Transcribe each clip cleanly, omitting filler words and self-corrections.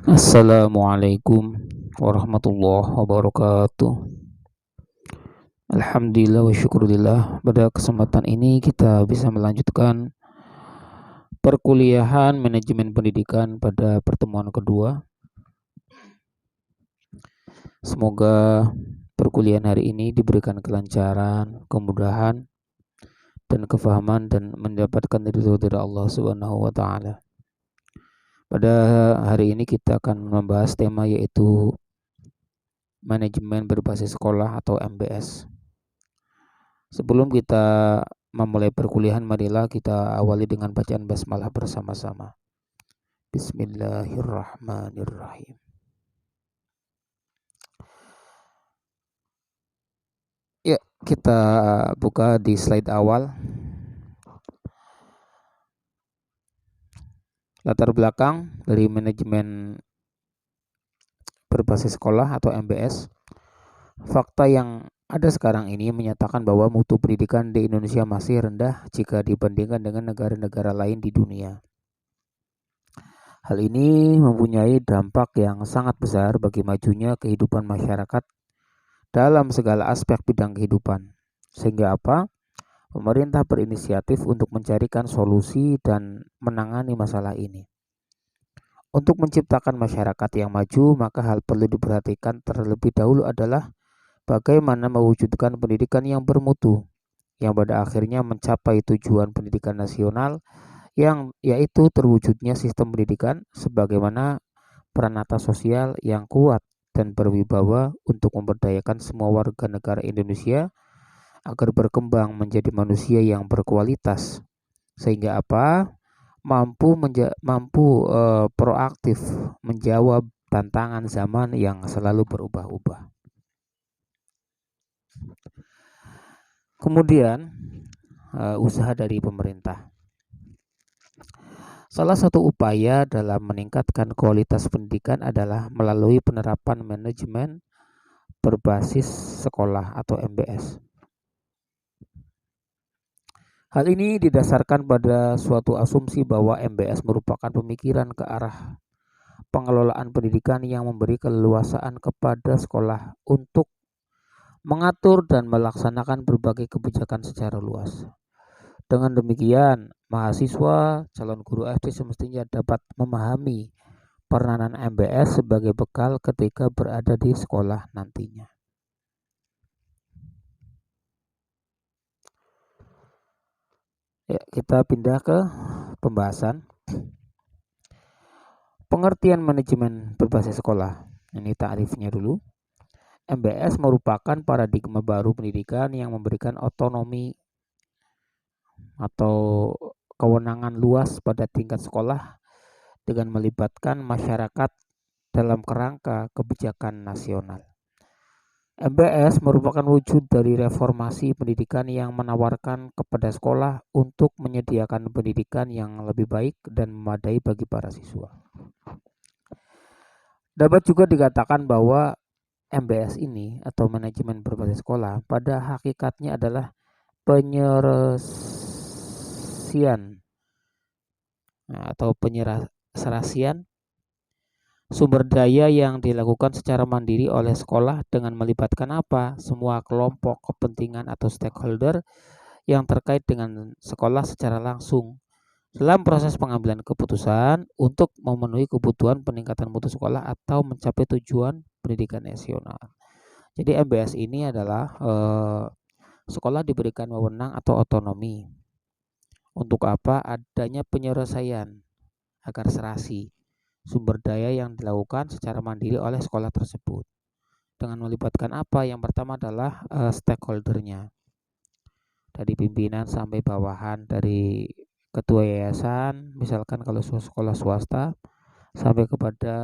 Assalamualaikum warahmatullahi wabarakatuh. Alhamdulillah wa syukurillah. Pada kesempatan ini kita bisa melanjutkan perkuliahan manajemen pendidikan pada pertemuan kedua. Semoga perkuliahan hari ini diberikan kelancaran, kemudahan, dan kefahaman dan mendapatkan ridho dari Allah Subhanahu wa taala. Pada hari ini kita akan membahas tema yaitu manajemen berbasis sekolah atau MBS. Sebelum kita memulai perkuliahan, marilah kita awali dengan bacaan basmalah bersama-sama. Bismillahirrahmanirrahim. Ya, kita buka di slide awal. Latar belakang dari manajemen berbasis sekolah atau MBS. Fakta yang ada sekarang ini menyatakan bahwa mutu pendidikan di Indonesia masih rendah jika dibandingkan dengan negara-negara lain di dunia. Hal ini mempunyai dampak yang sangat besar bagi majunya kehidupan masyarakat dalam segala aspek bidang kehidupan. Sehingga apa? Pemerintah berinisiatif untuk mencarikan solusi dan menangani masalah ini. Untuk menciptakan masyarakat yang maju, maka hal perlu diperhatikan terlebih dahulu adalah bagaimana mewujudkan pendidikan yang bermutu, yang pada akhirnya mencapai tujuan pendidikan nasional, yang yaitu terwujudnya sistem pendidikan sebagaimana peranata sosial yang kuat dan berwibawa untuk memberdayakan semua warga negara Indonesia agar berkembang menjadi manusia yang berkualitas, sehingga apa? Proaktif menjawab tantangan zaman yang selalu berubah-ubah. Kemudian usaha dari pemerintah. Salah satu upaya dalam meningkatkan kualitas pendidikan adalah melalui penerapan manajemen berbasis sekolah atau MBS. Hal ini didasarkan pada suatu asumsi bahwa MBS merupakan pemikiran ke arah pengelolaan pendidikan yang memberi keleluasaan kepada sekolah untuk mengatur dan melaksanakan berbagai kebijakan secara luas. Dengan demikian, mahasiswa calon guru SD semestinya dapat memahami peranan MBS sebagai bekal ketika berada di sekolah nantinya. Ya, kita pindah ke pembahasan. Pengertian manajemen berbasis sekolah. Ini takrifnya dulu. MBS merupakan paradigma baru pendidikan yang memberikan otonomi atau kewenangan luas pada tingkat sekolah dengan melibatkan masyarakat dalam kerangka kebijakan nasional. MBS merupakan wujud dari reformasi pendidikan yang menawarkan kepada sekolah untuk menyediakan pendidikan yang lebih baik dan memadai bagi para siswa. Dapat juga dikatakan bahwa MBS ini atau manajemen berbasis sekolah pada hakikatnya adalah penyelesaian atau penyelesaian sumber daya yang dilakukan secara mandiri oleh sekolah dengan melibatkan apa? Semua kelompok kepentingan atau stakeholder yang terkait dengan sekolah secara langsung dalam proses pengambilan keputusan untuk memenuhi kebutuhan peningkatan mutu sekolah atau mencapai tujuan pendidikan nasional. Jadi MBS ini adalah sekolah diberikan wewenang atau otonomi. Untuk apa? Adanya penyelesaian agar serasi sumber daya yang dilakukan secara mandiri oleh sekolah tersebut. Dengan melibatkan apa? Yang pertama adalah stakeholdernya. Dari pimpinan sampai bawahan, dari ketua yayasan, misalkan kalau sekolah swasta, sampai kepada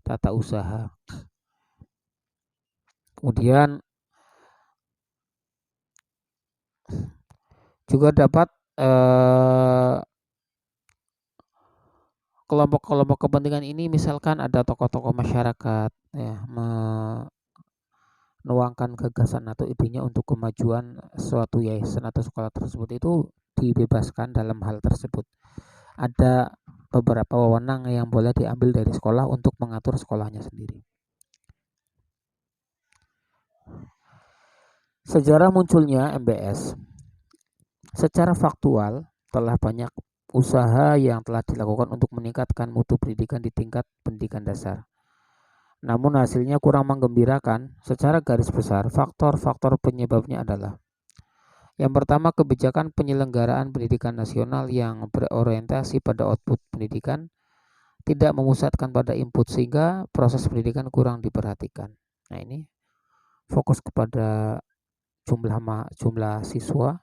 tata usaha. Kemudian juga dapat kelompok-kelompok kepentingan ini, misalkan ada tokoh-tokoh masyarakat ya, menuangkan gagasan atau idenya untuk kemajuan suatu yayasan atau sekolah tersebut, itu dibebaskan dalam hal tersebut. Ada beberapa wewenang yang boleh diambil dari sekolah untuk mengatur sekolahnya sendiri. Sejarah munculnya MBS. Secara faktual, telah banyak usaha yang telah dilakukan untuk meningkatkan mutu pendidikan di tingkat pendidikan dasar. Namun hasilnya kurang menggembirakan. Secara garis besar, faktor-faktor penyebabnya adalah: yang pertama, kebijakan penyelenggaraan pendidikan nasional yang berorientasi pada output pendidikan, tidak memusatkan pada input, sehingga proses pendidikan kurang diperhatikan. Nah, ini fokus kepada jumlah mahasiswa,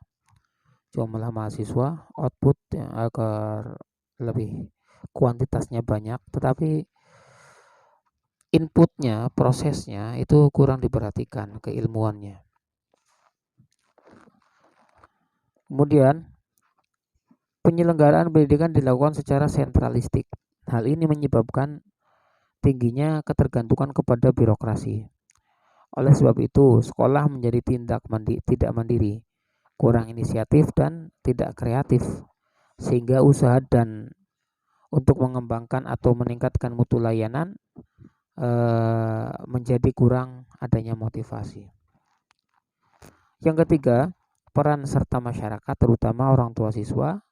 output agar lebih kuantitasnya banyak, tetapi inputnya, prosesnya itu kurang diperhatikan, keilmuannya. Kemudian, penyelenggaraan pendidikan dilakukan secara sentralistik. Hal ini menyebabkan tingginya ketergantungan kepada birokrasi. Oleh sebab itu, sekolah menjadi tidak mandiri, kurang inisiatif, dan tidak kreatif, sehingga usaha dan untuk mengembangkan atau meningkatkan mutu layanan menjadi kurang adanya motivasi. Yang ketiga, peran serta masyarakat, terutama orang tua siswa,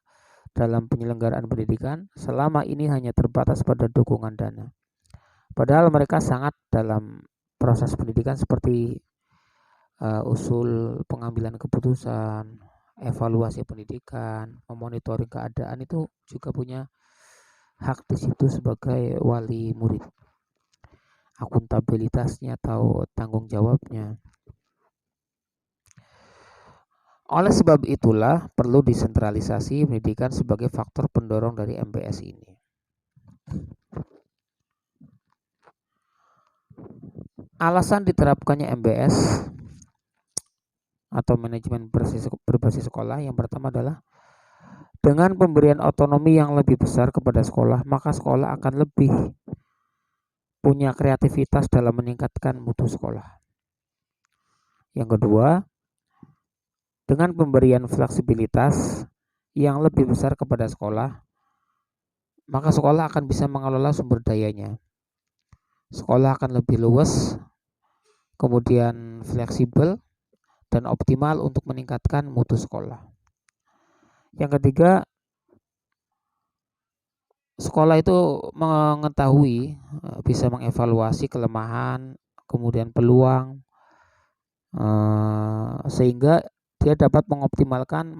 dalam penyelenggaraan pendidikan selama ini hanya terbatas pada dukungan dana. Padahal mereka sangat dalam proses pendidikan, seperti usul pengambilan keputusan, evaluasi pendidikan, memonitoring keadaan, itu juga punya hak di situ sebagai wali murid. Akuntabilitasnya atau tanggung jawabnya. Oleh sebab itulah perlu desentralisasi pendidikan sebagai faktor pendorong dari MBS ini. Alasan diterapkannya MBS atau manajemen berbasis sekolah, yang pertama adalah dengan pemberian otonomi yang lebih besar kepada sekolah, maka sekolah akan lebih punya kreativitas dalam meningkatkan mutu sekolah. Yang kedua, dengan pemberian fleksibilitas yang lebih besar kepada sekolah, maka sekolah akan bisa mengelola sumber dayanya. Sekolah akan lebih luas, kemudian fleksibel, dan optimal untuk meningkatkan mutu sekolah. Yang ketiga, sekolah itu mengetahui, bisa mengevaluasi kelemahan, kemudian peluang, sehingga dia dapat mengoptimalkan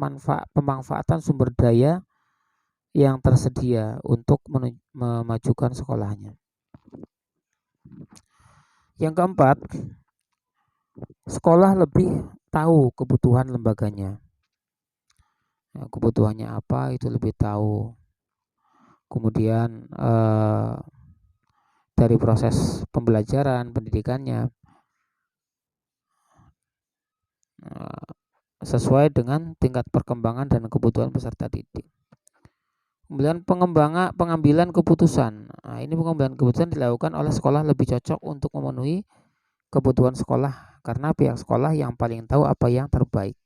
pemanfaatan sumber daya yang tersedia untuk memajukan sekolahnya. Yang keempat, sekolah lebih tahu kebutuhan lembaganya. Kebutuhannya apa itu lebih tahu. Kemudian dari proses pembelajaran pendidikannya sesuai dengan tingkat perkembangan dan kebutuhan peserta didik. Kemudian pengambilan keputusan. Nah, ini pengambilan keputusan dilakukan oleh sekolah lebih cocok untuk memenuhi kebutuhan sekolah, karena pihak sekolah yang paling tahu apa yang terbaik.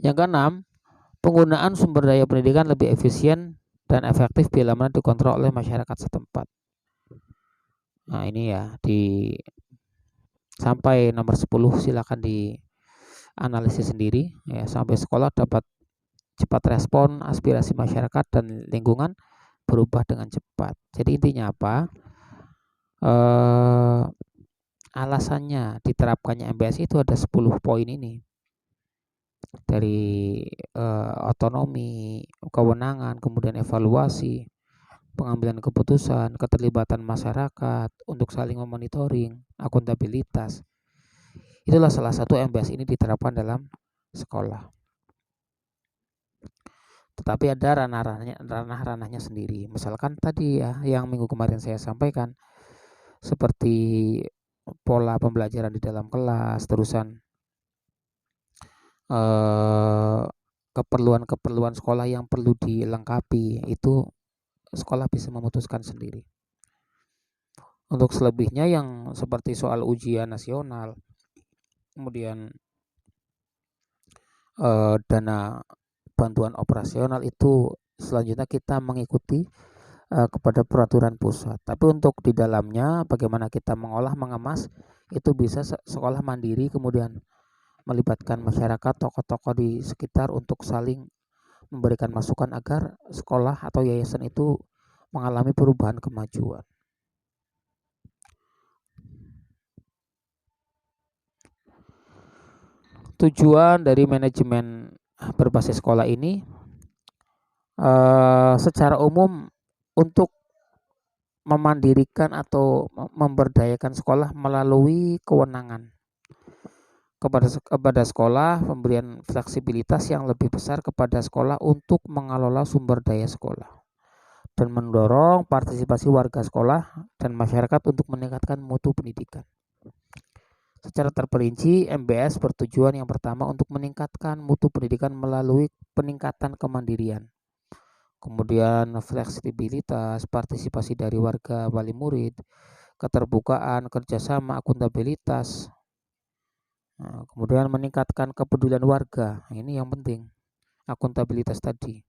Yang keenam, penggunaan sumber daya pendidikan lebih efisien dan efektif bila mana dikontrol oleh masyarakat setempat. Nah, ini ya sampai nomor 10 silakan dianalisis sendiri ya, sampai sekolah dapat cepat respon aspirasi masyarakat dan lingkungan berubah dengan cepat. Jadi intinya apa? Alasannya diterapkannya MBS itu ada 10 poin ini. Dari otonomi, kewenangan, kemudian evaluasi, pengambilan keputusan, keterlibatan masyarakat untuk saling memonitoring, akuntabilitas. Itulah salah satu MBS ini diterapkan dalam sekolah. Tetapi ada ranah-ranahnya sendiri. Misalkan tadi ya, yang minggu kemarin saya sampaikan, seperti pola pembelajaran di dalam kelas, terusan keperluan sekolah yang perlu dilengkapi, itu sekolah bisa memutuskan sendiri. Untuk selebihnya yang seperti soal ujian nasional, kemudian dana bantuan operasional itu selanjutnya kita mengikuti kepada peraturan pusat. Tapi untuk di dalamnya bagaimana kita mengolah, mengemas itu bisa sekolah mandiri, kemudian melibatkan masyarakat, tokoh-tokoh di sekitar untuk saling memberikan masukan agar sekolah atau yayasan itu mengalami perubahan kemajuan. Tujuan dari manajemen berbasis sekolah ini secara umum untuk memandirikan atau memberdayakan sekolah melalui kewenangan kepada sekolah, pemberian fleksibilitas yang lebih besar kepada sekolah untuk mengelola sumber daya sekolah, dan mendorong partisipasi warga sekolah dan masyarakat untuk meningkatkan mutu pendidikan. Secara terperinci, MBS bertujuan yang pertama untuk meningkatkan mutu pendidikan melalui peningkatan kemandirian, kemudian fleksibilitas, partisipasi dari warga, wali murid, keterbukaan, kerjasama, akuntabilitas. Nah, kemudian meningkatkan kepedulian warga, ini yang penting, akuntabilitas tadi.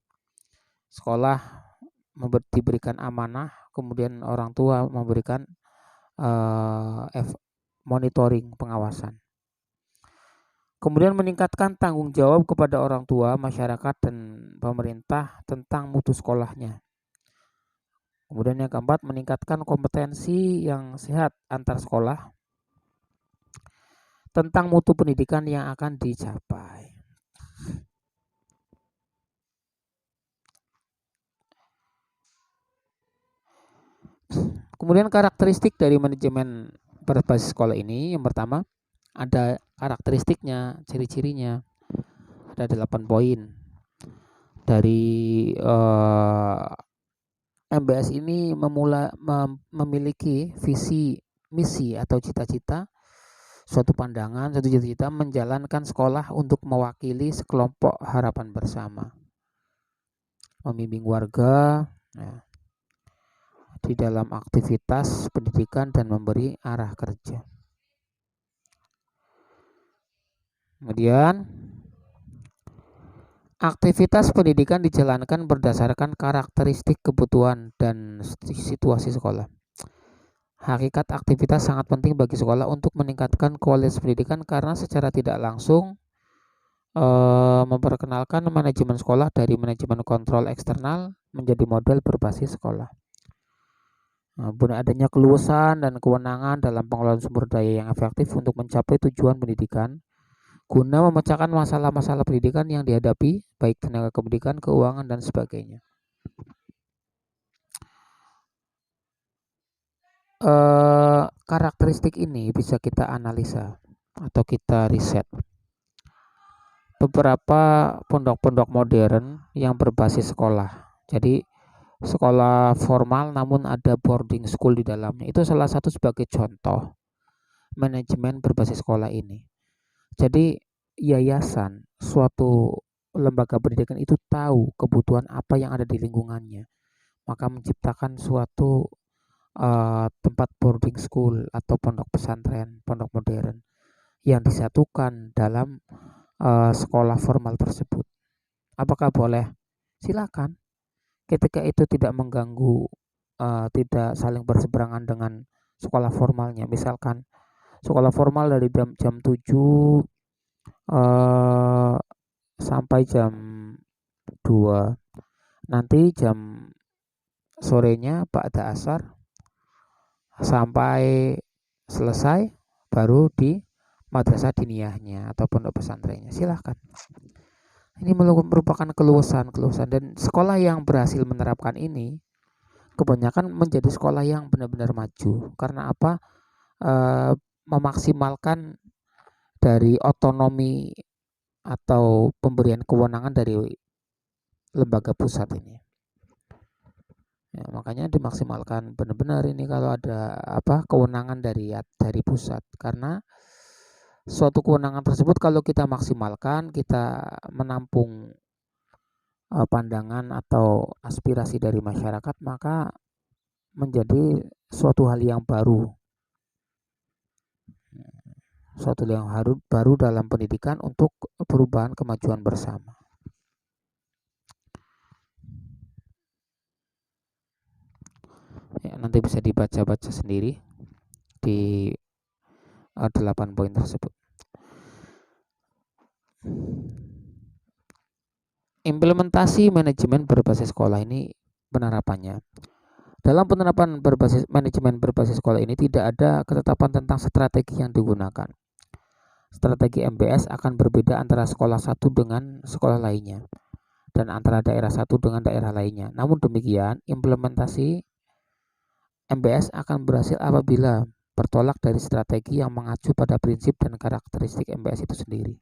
Sekolah diberikan amanah, kemudian orang tua memberikan monitoring, pengawasan. Kemudian meningkatkan tanggung jawab kepada orang tua, masyarakat, dan pemerintah tentang mutu sekolahnya. Kemudian yang keempat, meningkatkan kompetensi yang sehat antar sekolah tentang mutu pendidikan yang akan dicapai. Kemudian karakteristik dari manajemen berbasis sekolah ini, yang pertama ada karakteristiknya, ciri-cirinya, ada 8 poin. Dari MBS ini memiliki visi, misi atau cita-cita, suatu pandangan, suatu cita-cita menjalankan sekolah untuk mewakili sekelompok harapan bersama, membimbing warga di dalam aktivitas pendidikan dan memberi arah kerja. Kemudian aktivitas pendidikan dijalankan berdasarkan karakteristik kebutuhan dan situasi sekolah. Hakikat aktivitas sangat penting bagi sekolah untuk meningkatkan kualitas pendidikan karena secara tidak langsung memperkenalkan manajemen sekolah dari manajemen kontrol eksternal menjadi model berbasis sekolah. Adanya keluasan dan kewenangan dalam pengelolaan sumber daya yang efektif untuk mencapai tujuan pendidikan guna memecahkan masalah-masalah pendidikan yang dihadapi, baik tenaga pendidikan, keuangan, dan sebagainya. Karakteristik ini bisa kita analisa atau kita riset. Beberapa pondok-pondok modern yang berbasis sekolah, jadi sekolah formal namun ada boarding school di dalamnya, itu salah satu sebagai contoh manajemen berbasis sekolah ini. Jadi yayasan, suatu lembaga pendidikan itu tahu kebutuhan apa yang ada di lingkungannya, maka menciptakan suatu tempat boarding school atau pondok pesantren, pondok modern yang disatukan dalam sekolah formal tersebut. Apakah boleh? Silakan. Ketika itu tidak mengganggu, tidak saling berseberangan dengan sekolah formalnya. Misalkan sekolah formal dari jam 7 sampai jam 2. Nanti jam sorenya ba'da asar sampai selesai baru di madrasah diniyahnya atau pondok pesantrennya. Silahkan. Ini merupakan keluasan dan sekolah yang berhasil menerapkan ini kebanyakan menjadi sekolah yang benar-benar maju. Karena apa? Memaksimalkan dari otonomi atau pemberian kewenangan dari lembaga pusat ini. Ya, makanya dimaksimalkan benar-benar ini kalau ada kewenangan dari pusat, karena suatu kewenangan tersebut kalau kita maksimalkan, kita menampung pandangan atau aspirasi dari masyarakat, maka menjadi suatu hal yang baru. Suatu yang baru dalam pendidikan untuk perubahan kemajuan bersama. nanti bisa dibaca-baca sendiri di 8 poin tersebut. Implementasi manajemen berbasis sekolah ini penerapannya. Dalam penerapan berbasis manajemen berbasis sekolah ini tidak ada ketetapan tentang strategi yang digunakan. Strategi MBS akan berbeda antara sekolah satu dengan sekolah lainnya dan antara daerah satu dengan daerah lainnya. Namun demikian, implementasi MBS akan berhasil apabila bertolak dari strategi yang mengacu pada prinsip dan karakteristik MBS itu sendiri.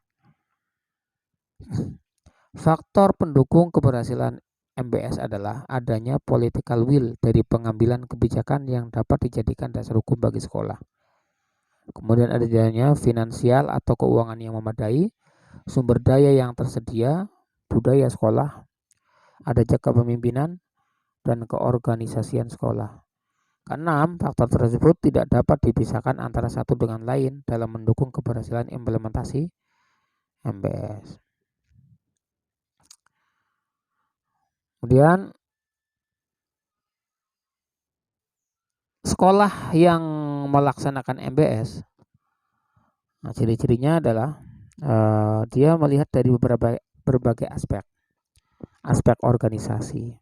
Faktor pendukung keberhasilan MBS adalah adanya political will dari pengambilan kebijakan yang dapat dijadikan dasar hukum bagi sekolah. Kemudian adanya finansial atau keuangan yang memadai, sumber daya yang tersedia, budaya sekolah, adanya kepemimpinan, dan keorganisasian sekolah. Keenam, faktor tersebut tidak dapat dipisahkan antara satu dengan lain dalam mendukung keberhasilan implementasi MBS. Kemudian, sekolah yang melaksanakan MBS, nah, ciri-cirinya adalah dia melihat dari berbagai aspek organisasi.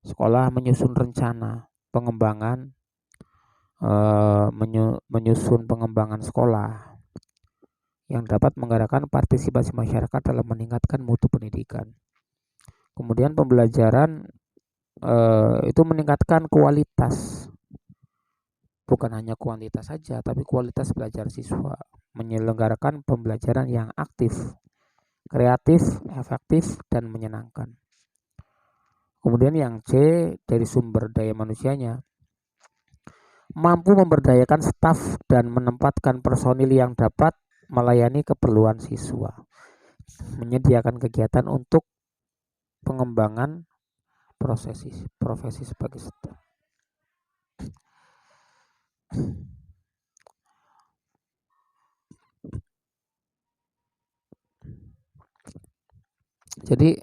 Sekolah menyusun rencana pengembangan, menyusun pengembangan sekolah yang dapat menggerakkan partisipasi masyarakat dalam meningkatkan mutu pendidikan. Kemudian pembelajaran itu meningkatkan kualitas, bukan hanya kuantitas saja, tapi kualitas belajar siswa, menyelenggarakan pembelajaran yang aktif, kreatif, efektif, dan menyenangkan. Kemudian yang C, dari sumber daya manusianya, mampu memberdayakan staf dan menempatkan personil yang dapat melayani keperluan siswa, menyediakan kegiatan untuk pengembangan profesi sebagai staf. Jadi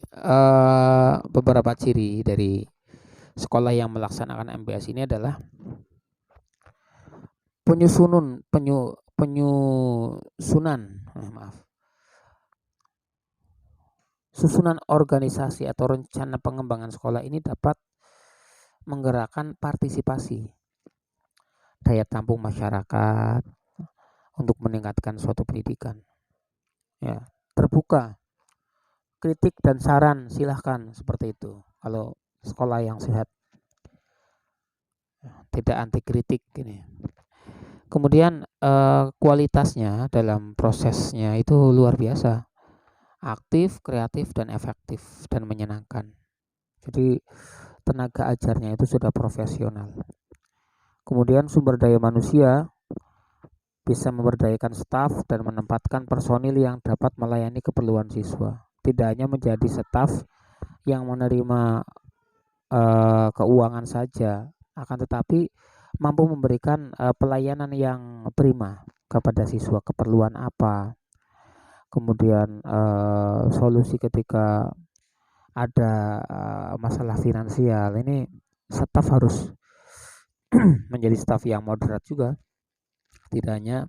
beberapa ciri dari sekolah yang melaksanakan MBS ini adalah susunan organisasi atau rencana pengembangan sekolah ini dapat menggerakkan partisipasi, daya tampung masyarakat untuk meningkatkan suatu pendidikan. Ya, terbuka, kritik dan saran silahkan, seperti itu. Kalau sekolah yang sehat, tidak anti kritik ini. Kemudian kualitasnya dalam prosesnya itu luar biasa, aktif, kreatif, dan efektif, dan menyenangkan. Jadi tenaga ajarnya itu sudah profesional. Kemudian sumber daya manusia bisa memberdayakan staf dan menempatkan personil yang dapat melayani keperluan siswa. Tidak hanya menjadi staf yang menerima keuangan saja, akan tetapi mampu memberikan pelayanan yang prima kepada siswa, keperluan apa, kemudian solusi ketika ada masalah finansial. Ini staf harus menjadi staf yang moderat juga, tidak hanya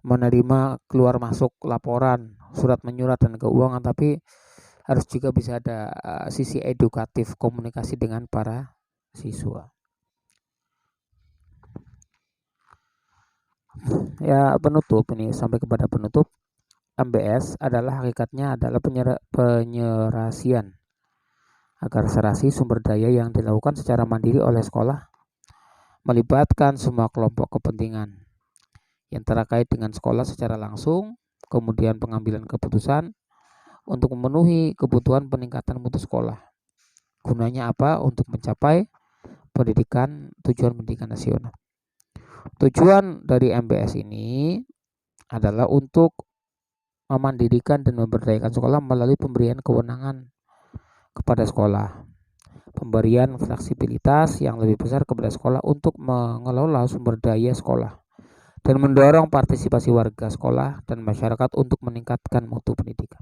menerima keluar masuk laporan, surat menyurat dan keuangan, tapi harus juga bisa ada sisi edukatif, komunikasi dengan para siswa. Ya, penutup ini, sampai kepada penutup, MBS adalah hakikatnya adalah penyerasian agar serasi sumber daya yang dilakukan secara mandiri oleh sekolah melibatkan semua kelompok kepentingan yang terkait dengan sekolah secara langsung, kemudian pengambilan keputusan untuk memenuhi kebutuhan peningkatan mutu sekolah. Gunanya apa? Untuk mencapai tujuan pendidikan nasional. Tujuan dari MBS ini adalah untuk memandirikan dan memberdayakan sekolah melalui pemberian kewenangan kepada sekolah, pemberian fleksibilitas yang lebih besar kepada sekolah untuk mengelola sumber daya sekolah, dan mendorong partisipasi warga sekolah dan masyarakat untuk meningkatkan mutu pendidikan.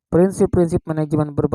Prinsip-prinsip manajemen berbasis